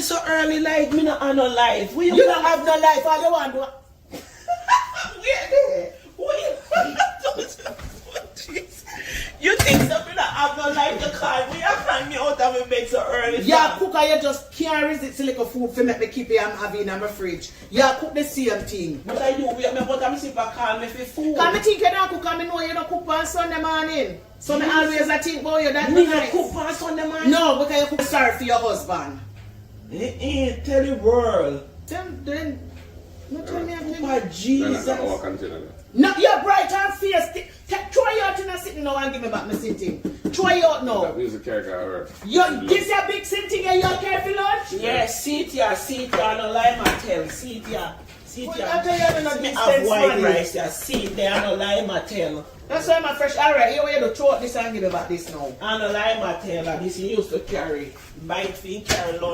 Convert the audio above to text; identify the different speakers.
Speaker 1: so early like me not have no life.
Speaker 2: You don't have no life, all you want to.
Speaker 1: You think something that have no life to call me and find me out of my bed so early?
Speaker 2: Yeah, cook and you just can't resist the little food for me to keep it and have in my fridge. Yeah, cook the same thing.
Speaker 1: But I do wait me but I'm see if I call me for food.
Speaker 2: Because I think you don't cook and I know you don't cook on Sunday morning. So I always think about you that
Speaker 1: me
Speaker 2: nice.
Speaker 1: cook on Sunday morning?
Speaker 2: No, because you cook sorry for your husband.
Speaker 1: Tell the world.
Speaker 2: Tell them. No, tell me again.
Speaker 1: Oh, Jesus.
Speaker 2: No, you're bright and fierce. Throw you out in a sitting now and give me back my sitting. Throw you out now.
Speaker 3: That music character.
Speaker 2: This your big sitting and you're careful lunch?
Speaker 1: Yes, sit here, no lie, Mattel. Sit here.
Speaker 2: Well, I tell you, I'm not
Speaker 1: Me
Speaker 2: this
Speaker 1: have white
Speaker 2: money.
Speaker 1: rice here. Sit there, no lie, Mattel.
Speaker 2: That's why I'm fresh. Alright, here we do throw out this and give me back this now.
Speaker 1: I no lie, Mattel. This you used to carry. Bite thing, carry lunch.